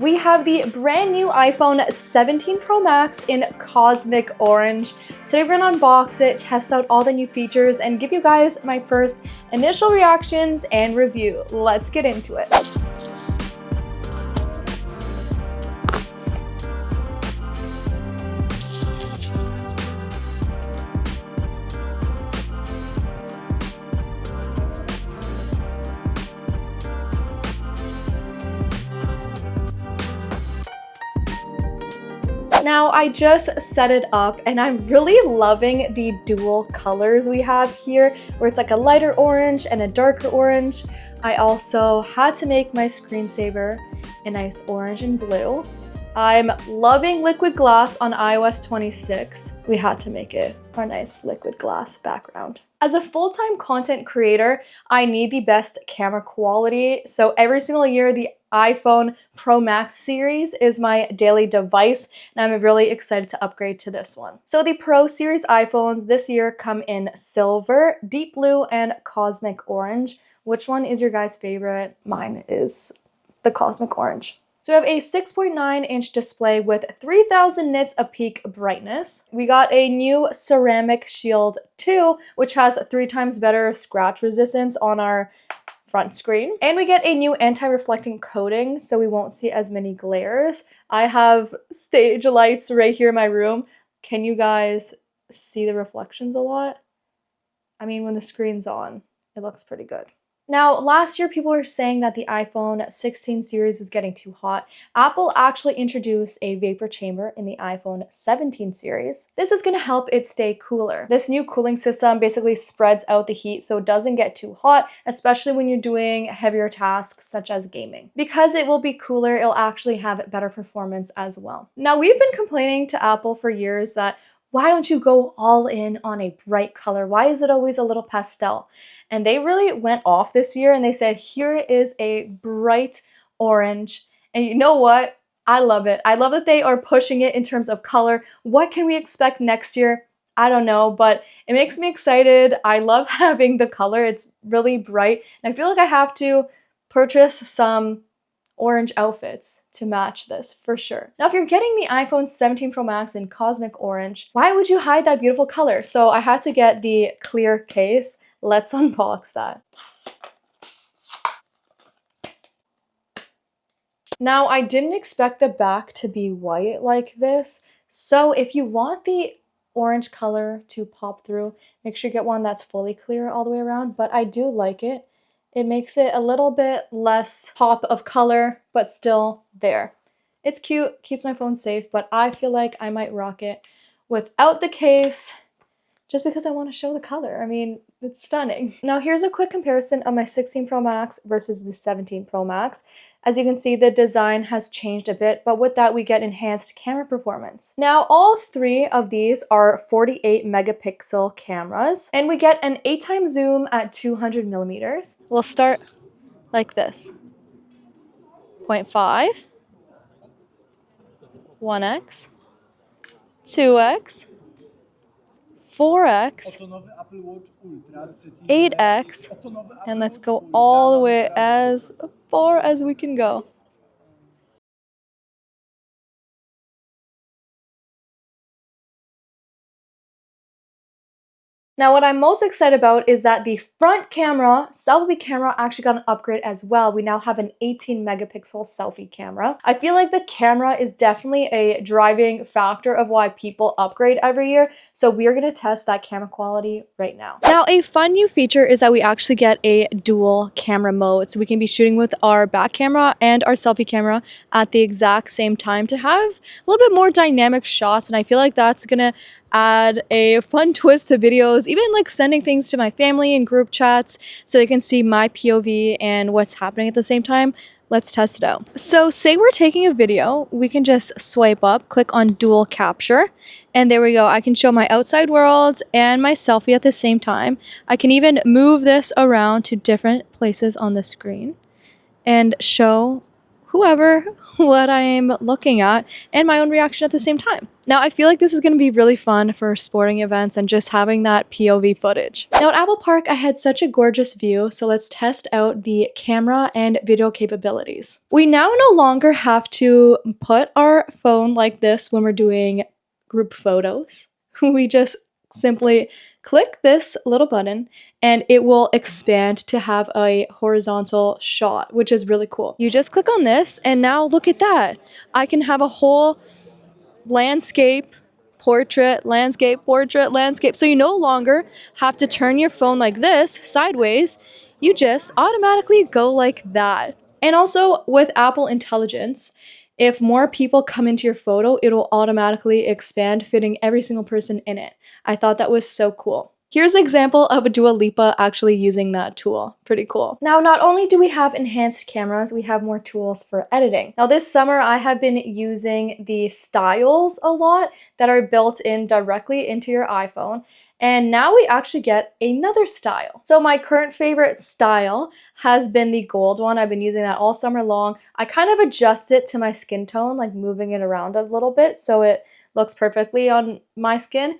We have the brand new iPhone 17 Pro Max in Cosmic Orange. Today we're gonna unbox it, test out all the new features, and give you guys my first initial reactions and review. Let's get into it. Now, I just set it up and I'm really loving the dual colors we have here, where it's like a lighter orange and a darker orange. I also had to make my screensaver a nice orange and blue. I'm loving liquid glass on iOS 26. We had to make it our nice liquid glass background. As a full-time content creator, I need the best camera quality. So every single year, the iPhone Pro Max series is my daily device, and I'm really excited to upgrade to this one. So the Pro series iPhones this year come in silver, deep blue, and cosmic orange. Which one is your guys' favorite? Mine is the cosmic orange. So we have a 6.9-inch display with 3000 nits of peak brightness. We got a new ceramic shield 2, which has 3 times better scratch resistance on our front screen. And we get a new anti-reflecting coating, so we won't see as many glares. I have stage lights right here in my room. Can you guys see the reflections a lot? I mean, when the screen's on, it looks pretty good. Now, last year, people were saying that the iPhone 16 series was getting too hot. Apple actually introduced a vapor chamber in the iPhone 17 series. This is going to help it stay cooler. This new cooling system basically spreads out the heat so it doesn't get too hot, especially when you're doing heavier tasks such as gaming. Because it will be cooler, it'll actually have better performance as well. Now, we've been complaining to Apple for years that why don't you go all in on a bright color? Why is it always a little pastel? And they really went off this year and they said, here is a bright orange. And you know what? I love it. I love that they are pushing it in terms of color. What can we expect next year? I don't know, but it makes me excited. I love having the color. It's really bright. And I feel like I have to purchase some orange outfits to match this for sure. Now, if you're getting the iPhone 17 Pro Max in cosmic orange, why would you hide that beautiful color? So I had to get the clear case. Let's unbox that. Now, I didn't expect the back to be white like this. So if you want the orange color to pop through, make sure you get one that's fully clear all the way around, but I do like it. It makes it a little bit less pop of color, but still there. It's cute, keeps my phone safe, but I feel like I might rock it without the case just because I want to show the color. I mean, it's stunning. Now here's a quick comparison of my 16 Pro Max versus the 17 Pro Max. As you can see, the design has changed a bit, but with that we get enhanced camera performance. Now all 3 of these are 48 megapixel cameras, and we get an 8x zoom at 200 millimeters. We'll start like this. 0.5, 1x, 2x, 4x, 8x, and let's go all the way as far as we can go. Now, what I'm most excited about is that the front camera, selfie camera, actually got an upgrade as well. We now have an 18 megapixel selfie camera. I feel like the camera is definitely a driving factor of why people upgrade every year. So we are going to test that camera quality right now. Now, a fun new feature is that we actually get a dual camera mode. So we can be shooting with our back camera and our selfie camera at the exact same time to have a little bit more dynamic shots. And I feel like that's going to add a fun twist to videos, even like sending things to my family in group chats so they can see my POV and what's happening at the same time. Let's test it out. So say we're taking a video, we can just swipe up, click on dual capture, and there we go. I can show my outside world and my selfie at the same time. I can even move this around to different places on the screen and show whoever what I'm looking at and my own reaction at the same time. Now, I feel like this is going to be really fun for sporting events and just having that POV footage. Now, at Apple Park, I had such a gorgeous view, so let's test out the camera and video capabilities. We now no longer have to put our phone like this when we're doing group photos. We just simply click this little button and it will expand to have a horizontal shot, which is really cool. You just click on this and now look at that. I can have a whole landscape, portrait, landscape, portrait, landscape. So you no longer have to turn your phone like this sideways. You just automatically go like that. And also with Apple Intelligence, if more people come into your photo, it'll automatically expand, fitting every single person in it. I thought that was so cool. Here's an example of a Dua Lipa actually using that tool. Pretty cool. Now, not only do we have enhanced cameras, we have more tools for editing. Now, this summer, I have been using the styles a lot that are built in directly into your iPhone. And now we actually get another style. So my current favorite style has been the gold one. I've been using that all summer long. I kind of adjust it to my skin tone, like moving it around a little bit so it looks perfectly on my skin.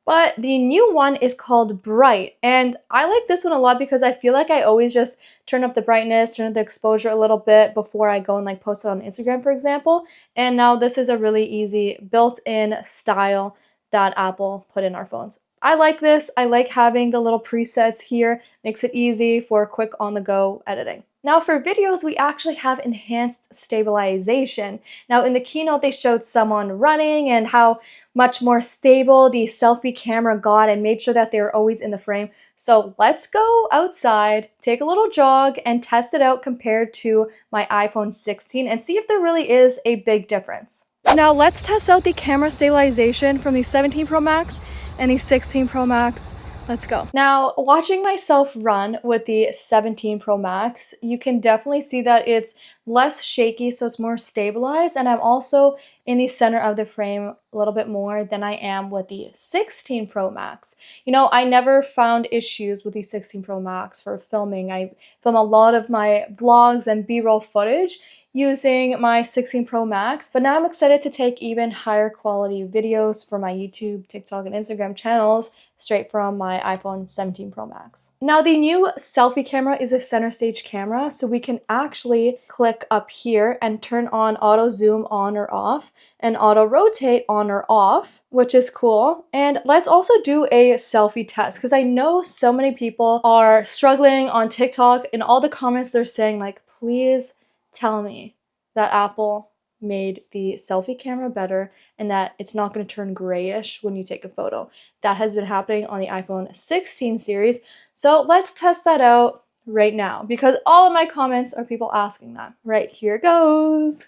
But the new one is called Bright, and I like this one a lot because I feel like I always just turn up the brightness, turn up the exposure a little bit before I go and like post it on Instagram, for example. And now this is a really easy built-in style that Apple put in our phones. I like this. I like having the little presets here. Makes it easy for quick on-the-go editing. Now for videos, we actually have enhanced stabilization. Now in the keynote, they showed someone running and how much more stable the selfie camera got and made sure that they were always in the frame. So let's go outside, take a little jog, and test it out compared to my iPhone 16 and see if there really is a big difference. Now let's test out the camera stabilization from the 17 Pro Max and the 16 Pro Max. Let's go. Now, watching myself run with the 17 Pro Max, you can definitely see that it's less shaky, so it's more stabilized, and I'm also in the center of the frame a little bit more than I am with the 16 Pro Max. You know, I never found issues with the 16 Pro Max for filming. I film a lot of my vlogs and B-roll footage using my 16 Pro Max, but now I'm excited to take even higher quality videos for my YouTube, TikTok, and Instagram channels straight from my iPhone 17 Pro Max. Now the new selfie camera is a center stage camera, so we can actually click up here and turn on auto zoom on or off and auto rotate on or off, which is cool. And let's also do a selfie test because I know so many people are struggling on TikTok. In all the comments they're saying like, please tell me that Apple made the selfie camera better and that it's not going to turn grayish when you take a photo. That has been happening on the iPhone 16 series. So let's test that out right now because all of my comments are people asking that. Right, here goes.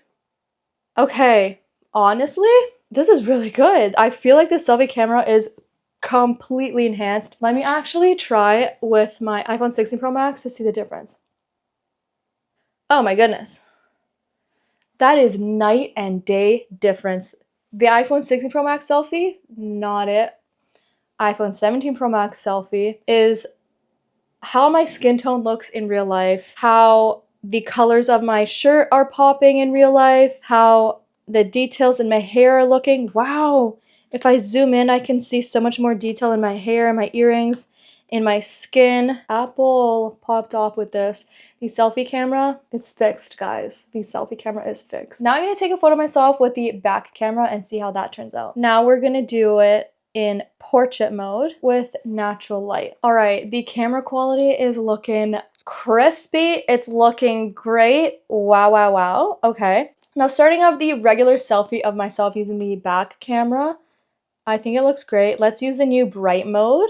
Okay, honestly, this is really good. I feel like the selfie camera is completely enhanced. Let me actually try with my iPhone 16 Pro Max to see the difference. Oh my goodness. That is night and day difference. The iPhone 16 Pro Max selfie, not it. iPhone 17 Pro Max selfie is how my skin tone looks in real life, how the colors of my shirt are popping in real life, how the details in my hair are looking. Wow! If I zoom in, I can see so much more detail in my hair and my earrings, in my skin. Apple popped off with this. The selfie camera is fixed, guys. The selfie camera is fixed. Now I'm gonna take a photo of myself with the back camera and see how that turns out. Now we're gonna do it in portrait mode with natural light. All right, the camera quality is looking crispy. It's looking great. Wow, wow, wow. Okay. Now starting off the regular selfie of myself using the back camera, I think it looks great. Let's use the new bright mode.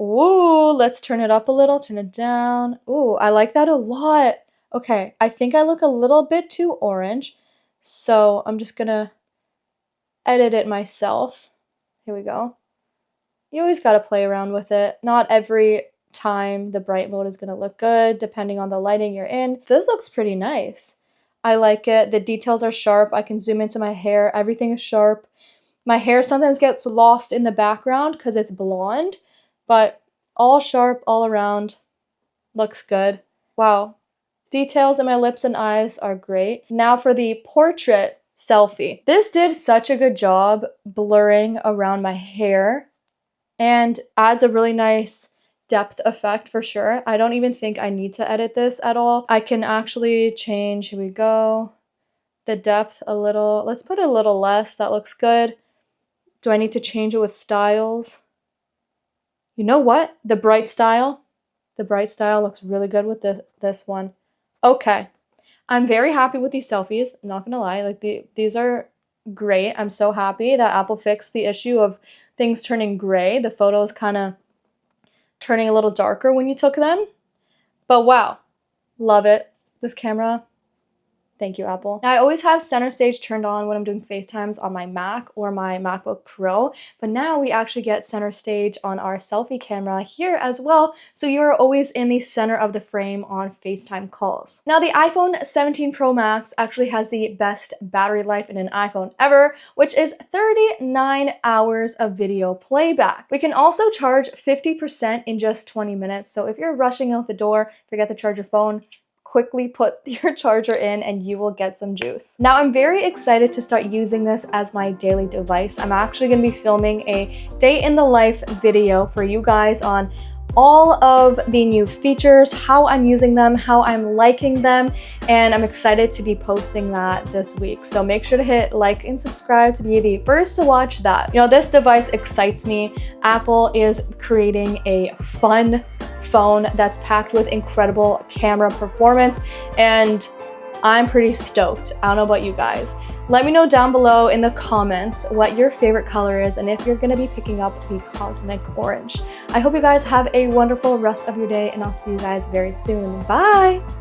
Ooh, let's turn it up a little, turn it down. Ooh, I like that a lot. Okay, I think I look a little bit too orange, so I'm just gonna edit it myself. Here we go. You always gotta play around with it. Not every time the bright mode is gonna look good, depending on the lighting you're in. This looks pretty nice. I like it. The details are sharp. I can zoom into my hair. Everything is sharp. My hair sometimes gets lost in the background because it's blonde, but all sharp all around. Looks good. Wow. Details in my lips and eyes are great. Now for the portrait selfie. This did such a good job blurring around my hair and adds a really nice depth effect for sure. I don't even think I need to edit this at all. I can actually change, here we go, the depth a little. Let's put a little less, that looks good. Do I need to change it with styles? You know what? The bright style looks really good with this one. Okay, I'm very happy with these selfies. I'm not gonna lie, like these are great. I'm so happy that Apple fixed the issue of things turning gray. The photos kind of turning a little darker when you took them. But wow, love it. This camera, thank you, Apple. Now, I always have center stage turned on when I'm doing FaceTimes on my Mac or my MacBook Pro, but now we actually get center stage on our selfie camera here as well, so you're always in the center of the frame on FaceTime calls. Now, the iPhone 17 Pro Max actually has the best battery life in an iPhone ever, which is 39 hours of video playback. We can also charge 50% in just 20 minutes, so if you're rushing out the door, forget to charge your phone, quickly put your charger in and you will get some juice. Now, I'm very excited to start using this as my daily device. I'm actually going to be filming a day in the life video for you guys on all of the new features, how I'm using them, how I'm liking them, and I'm excited to be posting that this week. So make sure to hit like and subscribe to be the first to watch that. You know, this device excites me. Apple is creating a fun phone that's packed with incredible camera performance, and I'm pretty stoked. I don't know about you guys. Let me know down below in the comments what your favorite color is and if you're gonna be picking up the Cosmic Orange. I hope you guys have a wonderful rest of your day, and I'll see you guys very soon. Bye!